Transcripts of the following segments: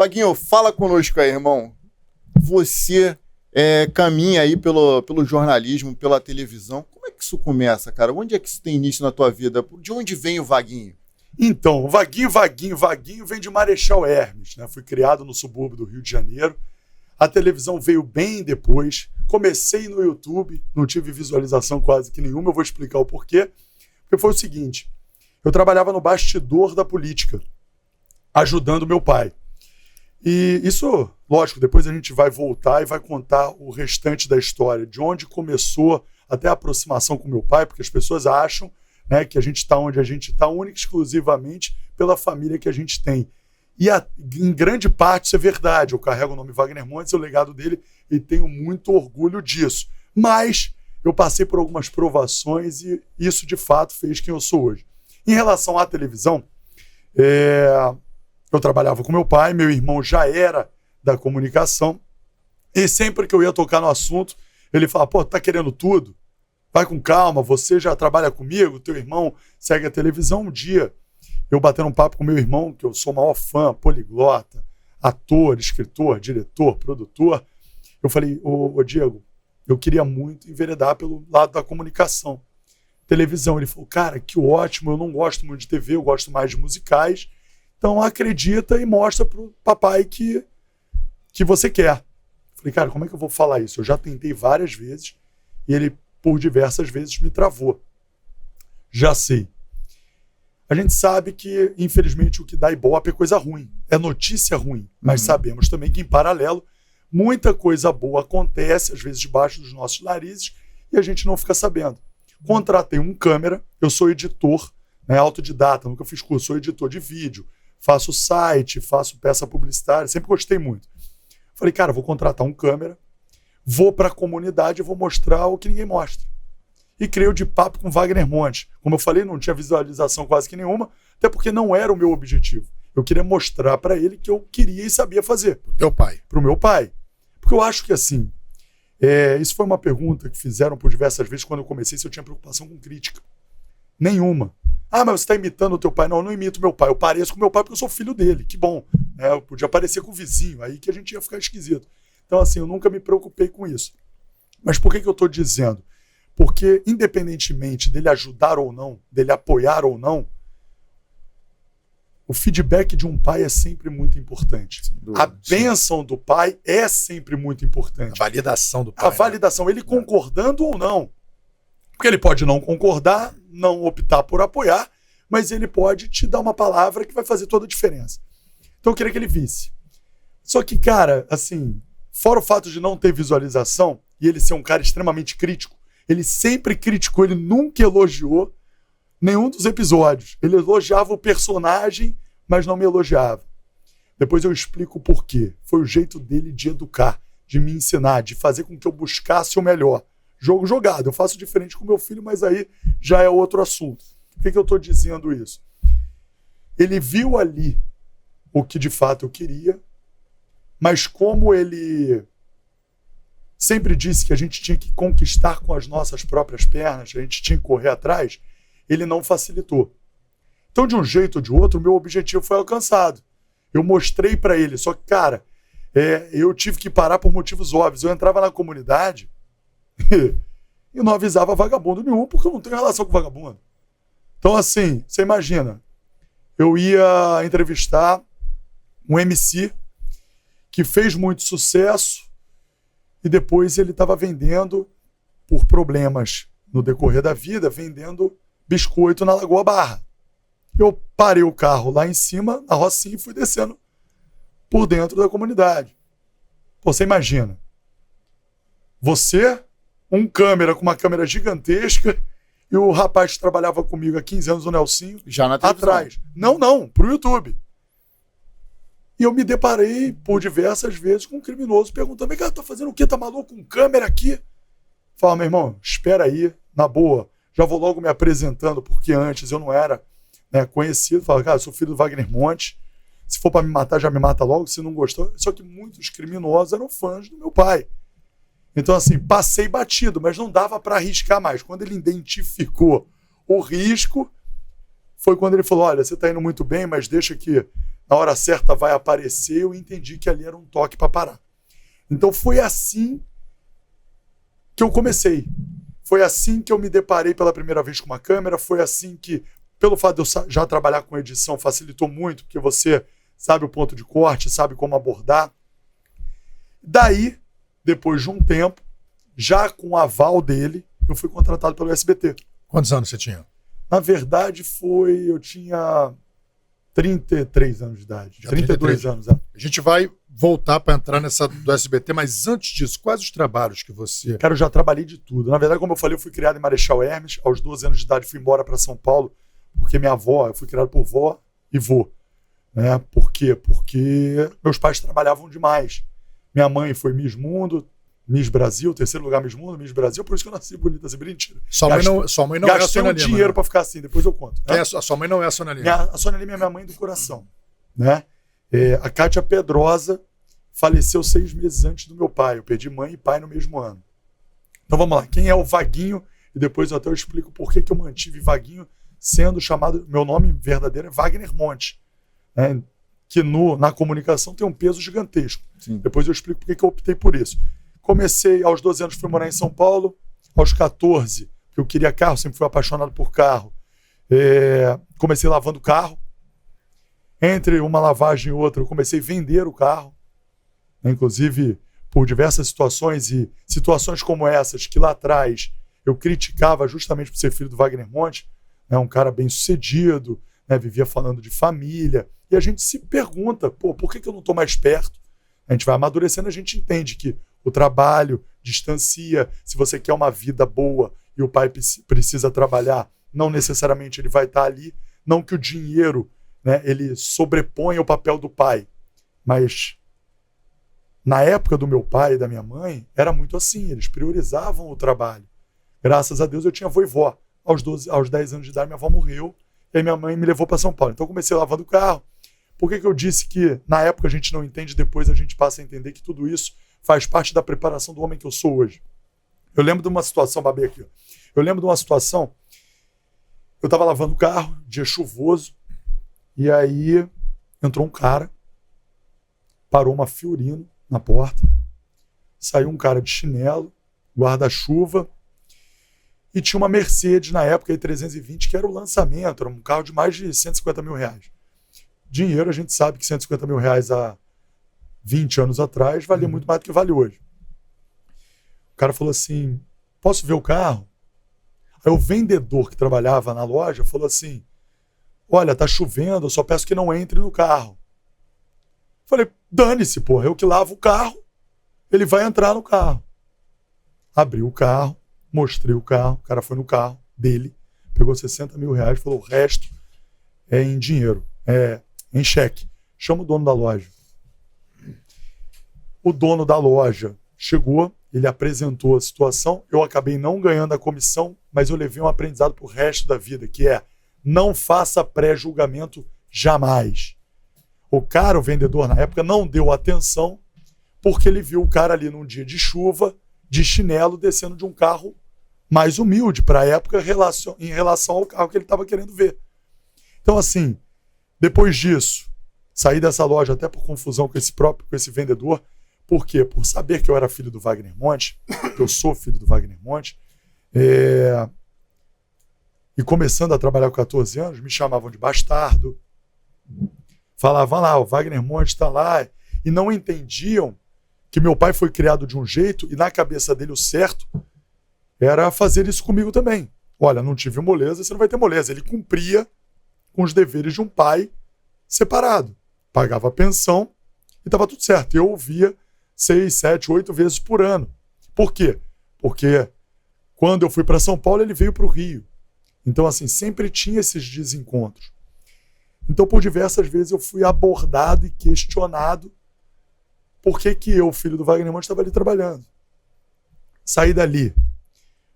Vaguinho, fala conosco aí, irmão. Você caminha aí pelo jornalismo, pela televisão. Como é que isso começa, cara? Onde é que isso tem início na tua vida? De onde vem o Vaguinho? Então, o Vaguinho vem de Marechal Hermes, né? Fui criado no subúrbio do Rio de Janeiro. A televisão veio bem depois. Comecei no YouTube, não tive visualização quase que nenhuma. Eu vou explicar o porquê. Porque foi o seguinte, eu trabalhava no bastidor da política, ajudando meu pai. E isso, lógico, depois a gente vai voltar e vai contar o restante da história, de onde começou até a aproximação com meu pai, porque as pessoas acham, né, que a gente está onde a gente está única e exclusivamente pela família que a gente tem. E em grande parte isso é verdade. Eu carrego o nome Wagner Montes, é o legado dele, e tenho muito orgulho disso. Mas eu passei por algumas provações e isso, de fato, fez quem eu sou hoje. Em relação à televisão, eu trabalhava com meu pai, meu irmão já era da comunicação, e sempre que eu ia tocar no assunto, ele falava, pô, tá querendo tudo? Vai com calma, você já trabalha comigo, teu irmão segue a televisão. Um dia, eu batendo um papo com meu irmão, que eu sou o maior fã, poliglota, ator, escritor, diretor, produtor, eu falei, ô Diego, eu queria muito enveredar pelo lado da comunicação. Televisão. Ele falou, cara, que ótimo, eu não gosto muito de TV, eu gosto mais de musicais, então acredita e mostra pro papai que você quer. Falei, cara, como é que eu vou falar isso? Eu já tentei várias vezes e ele, por diversas vezes, me travou. Já sei. A gente sabe que, infelizmente, o que dá ibope é coisa ruim, é notícia ruim, mas sabemos também que, em paralelo, muita coisa boa acontece, às vezes debaixo dos nossos narizes, e a gente não fica sabendo. Contratei um câmera, eu sou editor, né, autodidata, nunca fiz curso, sou editor de vídeo, faço site, faço peça publicitária, sempre gostei muito. Falei, cara, vou contratar um câmera, vou para a comunidade e vou mostrar o que ninguém mostra. E criei o De Papo com Wagner Montes. Como eu falei, não tinha visualização quase que nenhuma, até porque não era o meu objetivo. Eu queria mostrar para ele que eu queria e sabia fazer. Pro teu pai. Pro meu pai. Porque eu acho que assim, isso foi uma pergunta que fizeram por diversas vezes quando eu comecei, se eu tinha preocupação com crítica. Nenhuma. Ah, mas você está imitando o teu pai. Não, eu não imito meu pai. Eu pareço com meu pai porque eu sou filho dele. Que bom. Eu podia parecer com o vizinho, aí que a gente ia ficar esquisito. Então, assim, eu nunca me preocupei com isso. Mas por que eu estou dizendo? Porque, independentemente dele ajudar ou não, dele apoiar ou não, o feedback de um pai é sempre muito importante. A bênção do pai é sempre muito importante. A validação do pai. A validação, ele concordando ou não. Porque ele pode não concordar, não optar por apoiar, mas ele pode te dar uma palavra que vai fazer toda a diferença. Então eu queria que ele visse. Só que, cara, assim, fora o fato de não ter visualização, e ele ser um cara extremamente crítico, ele sempre criticou, ele nunca elogiou nenhum dos episódios. Ele elogiava o personagem, mas não me elogiava. Depois eu explico o porquê. Foi o jeito dele de educar, de me ensinar, de fazer com que eu buscasse o melhor. Jogo jogado. Eu faço diferente com meu filho, mas aí já é outro assunto. Por que eu estou dizendo isso? Ele viu ali o que de fato eu queria, mas como ele sempre disse que a gente tinha que conquistar com as nossas próprias pernas, a gente tinha que correr atrás, ele não facilitou. Então, de um jeito ou de outro, o meu objetivo foi alcançado. Eu mostrei para ele, só que, cara, eu tive que parar por motivos óbvios. Eu entrava na comunidade e não avisava vagabundo nenhum, porque eu não tenho relação com vagabundo. Então, assim, você imagina, eu ia entrevistar um MC que fez muito sucesso, e depois ele estava vendendo, por problemas no decorrer da vida, vendendo biscoito na Lagoa Barra. Eu parei o carro lá em cima, na Rocinha, e fui descendo por dentro da comunidade. Pô, você imagina, você, um câmera com uma câmera gigantesca, e o rapaz que trabalhava comigo há 15 anos, o Nelsinho, já na televisão. Atrás. Não, pro YouTube. E eu me deparei por diversas vezes com um criminoso perguntando, vem cá, tá fazendo o quê? Tá maluco com câmera aqui? Fala, meu irmão, espera aí, na boa. Já vou logo me apresentando, porque antes eu não era, né, conhecido. Fala, cara, eu sou filho do Wagner Montes. Se for para me matar, já me mata logo, se não gostou. Só que muitos criminosos eram fãs do meu pai. Então, assim, passei batido, mas não dava para arriscar mais. Quando ele identificou o risco, foi quando ele falou, olha, você tá indo muito bem, mas deixa que na hora certa vai aparecer, eu entendi que ali era um toque para parar. Então foi assim que eu comecei. Foi assim que eu me deparei pela primeira vez com uma câmera, foi assim que, pelo fato de eu já trabalhar com edição, facilitou muito, porque você sabe o ponto de corte, sabe como abordar. Daí, depois de um tempo, já com o aval dele, eu fui contratado pelo SBT. Quantos anos você tinha? Na verdade, eu tinha 33 anos de idade. Já 32 33. anos. A gente vai voltar para entrar nessa do SBT, mas antes disso, quais os trabalhos que você... Cara, eu já trabalhei de tudo. Na verdade, como eu falei, eu fui criado em Marechal Hermes. Aos 12 anos de idade, fui embora para São Paulo, porque minha avó, eu fui criado por vó e vô. Né? Por quê? Porque meus pais trabalhavam demais. Minha mãe foi Miss Mundo, Miss Brasil, terceiro lugar Miss Mundo, Miss Brasil, por isso que eu nasci bonita, assim, mentira. Sua mãe não é a Gastei Sônia um Lima, dinheiro né? para ficar assim, depois eu conto. Né? A sua mãe não é a Sônia Lima. A Sônia Lima é minha mãe do coração. Né? A Cátia Pedrosa faleceu 6 meses antes do meu pai. Eu perdi mãe e pai no mesmo ano. Então vamos lá. Quem é o Vaguinho? E depois eu explico por que eu mantive Vaguinho sendo chamado... Meu nome verdadeiro é Wagner Monte. Né? Que na comunicação tem um peso gigantesco. Sim. Depois eu explico por que eu optei por isso. Comecei aos 12 anos, fui morar em São Paulo. Aos 14, eu queria carro, sempre fui apaixonado por carro. Comecei lavando carro. Entre uma lavagem e outra, eu comecei a vender o carro. Inclusive, por diversas situações, e situações como essas, que lá atrás eu criticava justamente por ser filho do Wagner Monte, né, um cara bem sucedido, né, vivia falando de família. E a gente se pergunta, por que eu não estou mais perto? A gente vai amadurecendo, a gente entende que o trabalho distancia. Se você quer uma vida boa e o pai precisa trabalhar, não necessariamente ele vai estar ali. Não que o dinheiro, né, ele sobreponha o papel do pai. Mas na época do meu pai e da minha mãe, era muito assim. Eles priorizavam o trabalho. Graças a Deus eu tinha avó e vó. Aos 10 anos de idade, minha avó morreu. E aí minha mãe me levou para São Paulo. Então eu comecei lavando o carro. Por que eu disse que na época a gente não entende, depois a gente passa a entender que tudo isso faz parte da preparação do homem que eu sou hoje? Eu lembro de uma situação, babei aqui, ó. Eu lembro de uma situação, eu estava lavando o carro, dia chuvoso, e aí entrou um cara, parou uma Fiorino na porta, saiu um cara de chinelo, guarda-chuva, e tinha uma Mercedes na época, aí 320, que era o lançamento, era um carro de mais de 150 mil reais. Dinheiro, a gente sabe que 150 mil reais há 20 anos atrás valia muito mais do que vale hoje. O cara falou assim, posso ver o carro? Aí o vendedor que trabalhava na loja falou assim, olha, tá chovendo, eu só peço que não entre no carro. Falei, dane-se, porra, eu que lavo o carro, ele vai entrar no carro. Abri o carro, mostrei o carro, o cara foi no carro dele, pegou 60 mil reais, falou, o resto é em dinheiro, em cheque. Chama o dono da loja. O dono da loja chegou, ele apresentou a situação, eu acabei não ganhando a comissão, mas eu levei um aprendizado pro resto da vida, que é, não faça pré-julgamento jamais. O cara, o vendedor na época, não deu atenção, porque ele viu o cara ali num dia de chuva, de chinelo, descendo de um carro mais humilde para a época em relação ao carro que ele estava querendo ver. Então, assim, depois disso, saí dessa loja até por confusão com esse vendedor. Por quê? Por saber que eu era filho do Wagner Monte, que eu sou filho do Wagner Monte, e começando a trabalhar com 14 anos, me chamavam de bastardo, falavam lá, o Wagner Monte está lá, e não entendiam que meu pai foi criado de um jeito, e na cabeça dele o certo era fazer isso comigo também. Olha, não tive moleza, você não vai ter moleza. Ele cumpria com os deveres de um pai separado. Pagava a pensão e estava tudo certo. Eu ouvia 6, 7, 8 vezes por ano. Por quê? Porque quando eu fui para São Paulo, ele veio para o Rio. Então, assim, sempre tinha esses desencontros. Então, por diversas vezes, eu fui abordado e questionado por que eu, filho do Wagner Monte, estava ali trabalhando. Saí dali.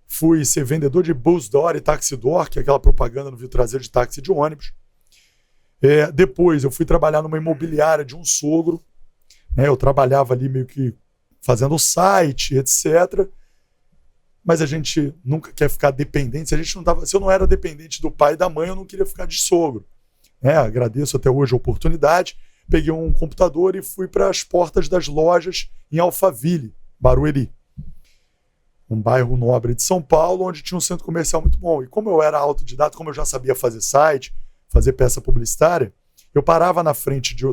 Fui ser vendedor de bus door e taxi door, que é aquela propaganda no Rio Traseiro de táxi de ônibus. Depois eu fui trabalhar numa imobiliária de um sogro. Eu trabalhava ali meio que fazendo site, etc. Mas a gente nunca quer ficar dependente. Se eu não era dependente do pai e da mãe, eu não queria ficar de sogro. Agradeço até hoje a oportunidade. Peguei um computador e fui para as portas das lojas em Alphaville, Barueri. Um bairro nobre de São Paulo, onde tinha um centro comercial muito bom. E como eu era autodidata, como eu já sabia fazer site, fazer peça publicitária, eu parava na frente de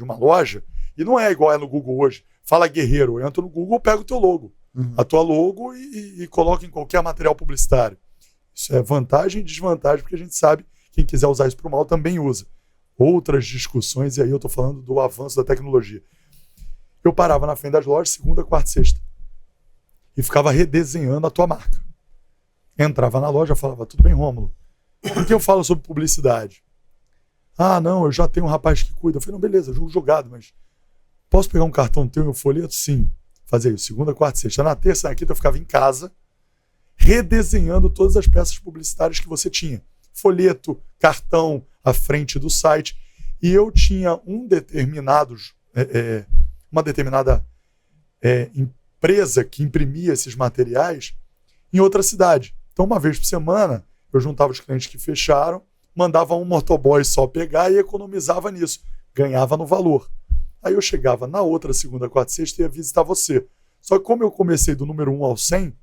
uma loja, e não é igual é no Google hoje. Fala Guerreiro, eu entro no Google, pego o teu logo, a tua logo e coloco em qualquer material publicitário. Isso é vantagem e desvantagem, porque a gente sabe que quem quiser usar isso para o mal também usa. Outras discussões, e aí eu estou falando do avanço da tecnologia. Eu parava na frente das lojas, segunda, quarta e sexta, e ficava redesenhando a tua marca. Entrava na loja e falava, tudo bem, Rômulo? Por que eu falo sobre publicidade? Ah, não, eu já tenho um rapaz que cuida. Eu falei, não, beleza, jogo jogado, mas posso pegar um cartão teu e um folheto? Sim. Fazia isso, segunda, quarta e sexta. Na terça, na quinta, eu ficava em casa, redesenhando todas as peças publicitárias que você tinha. Folheto, cartão, à frente do site. E eu tinha uma determinada empresa que imprimia esses materiais em outra cidade. Então, uma vez por semana, eu juntava os clientes que fecharam, mandava um motoboy só pegar e economizava nisso. Ganhava no valor. Aí eu chegava na outra segunda, quarta e sexta e ia visitar você. Só que como eu comecei do número 1 ao 100,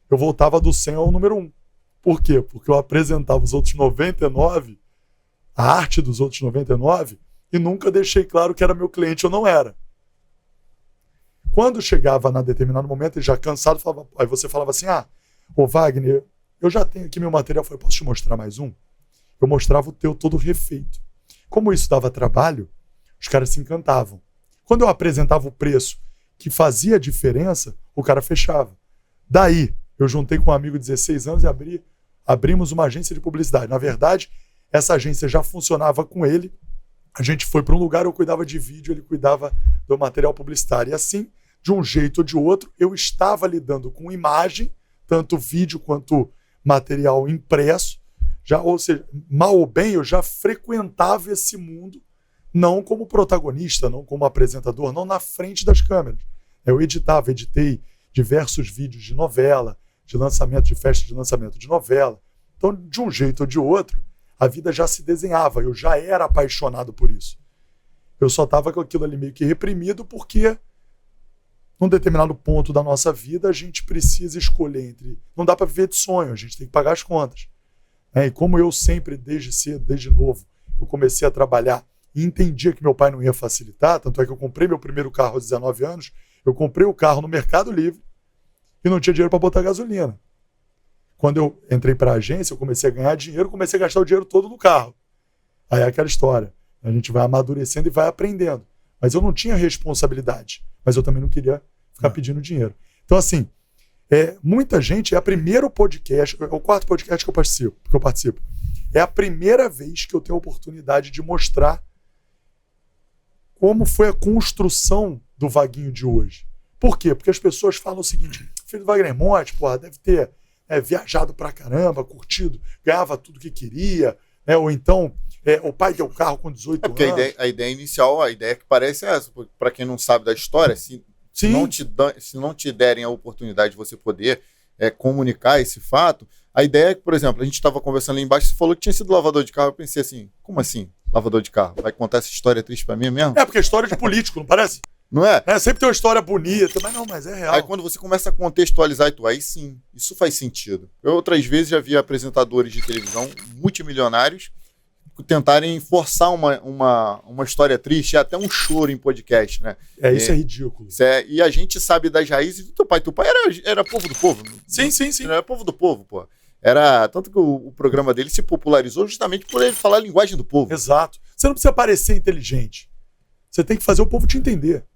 eu voltava do 100 ao número 1. Por quê? Porque eu apresentava os outros 99, a arte dos outros 99, e nunca deixei claro que era meu cliente ou não era. Quando chegava na determinado momento, e já cansado, aí você falava assim, ô Wagner, eu já tenho aqui meu material, eu falei, posso te mostrar mais um? Eu mostrava o teu todo refeito. Como isso dava trabalho, os caras se encantavam. Quando eu apresentava o preço que fazia diferença, o cara fechava. Daí, eu juntei com um amigo de 16 anos e abrimos uma agência de publicidade. Na verdade, essa agência já funcionava com ele. A gente foi para um lugar, eu cuidava de vídeo, ele cuidava do material publicitário. E assim, de um jeito ou de outro, eu estava lidando com imagem, tanto vídeo quanto material impresso. Ou seja, mal ou bem, eu já frequentava esse mundo, não como protagonista, não como apresentador, não na frente das câmeras. Eu editei diversos vídeos de novela, de lançamento de festa de lançamento de novela. Então, de um jeito ou de outro, a vida já se desenhava, eu já era apaixonado por isso. Eu só estava com aquilo ali meio que reprimido porque, num determinado ponto da nossa vida, a gente precisa escolher entre... Não dá para viver de sonho, a gente tem que pagar as contas. E como eu sempre, desde cedo, desde novo, eu comecei a trabalhar e entendia que meu pai não ia facilitar, tanto é que eu comprei meu primeiro carro aos 19 anos, eu comprei o carro no Mercado Livre e não tinha dinheiro para botar gasolina. Quando eu entrei para a agência, eu comecei a ganhar dinheiro, comecei a gastar o dinheiro todo no carro. Aí é aquela história, a gente vai amadurecendo e vai aprendendo. Mas eu não tinha responsabilidade, mas eu também não queria ficar pedindo dinheiro. Então, assim, muita gente, é o primeiro podcast, é o quarto podcast que eu participo. É a primeira vez que eu tenho a oportunidade de mostrar como foi a construção do Vaguinho de hoje. Por quê? Porque as pessoas falam o seguinte, filho do Wagner Monte, deve ter viajado pra caramba, curtido, ganhava tudo que queria, ou então o pai deu carro com 18 anos. Porque a ideia inicial, a ideia que parece é essa, para quem não sabe da história, se não te derem a oportunidade de você poder comunicar esse fato, a ideia é que, por exemplo, a gente estava conversando ali embaixo, você falou que tinha sido lavador de carro, eu pensei assim, como assim, lavador de carro? Vai contar essa história triste pra mim mesmo? Porque é história de político, não parece? Não é? Sempre tem uma história bonita, mas é real. Aí quando você começa a contextualizar, aí sim, isso faz sentido. Eu outras vezes já vi apresentadores de televisão multimilionários tentarem forçar uma história triste, até um choro em podcast, né? Isso é ridículo. E a gente sabe das raízes do teu pai. Teu pai era povo do povo. Sim. Era povo do povo, pô. Tanto que o programa dele se popularizou justamente por ele falar a linguagem do povo. Exato. Você não precisa parecer inteligente. Você tem que fazer o povo te entender.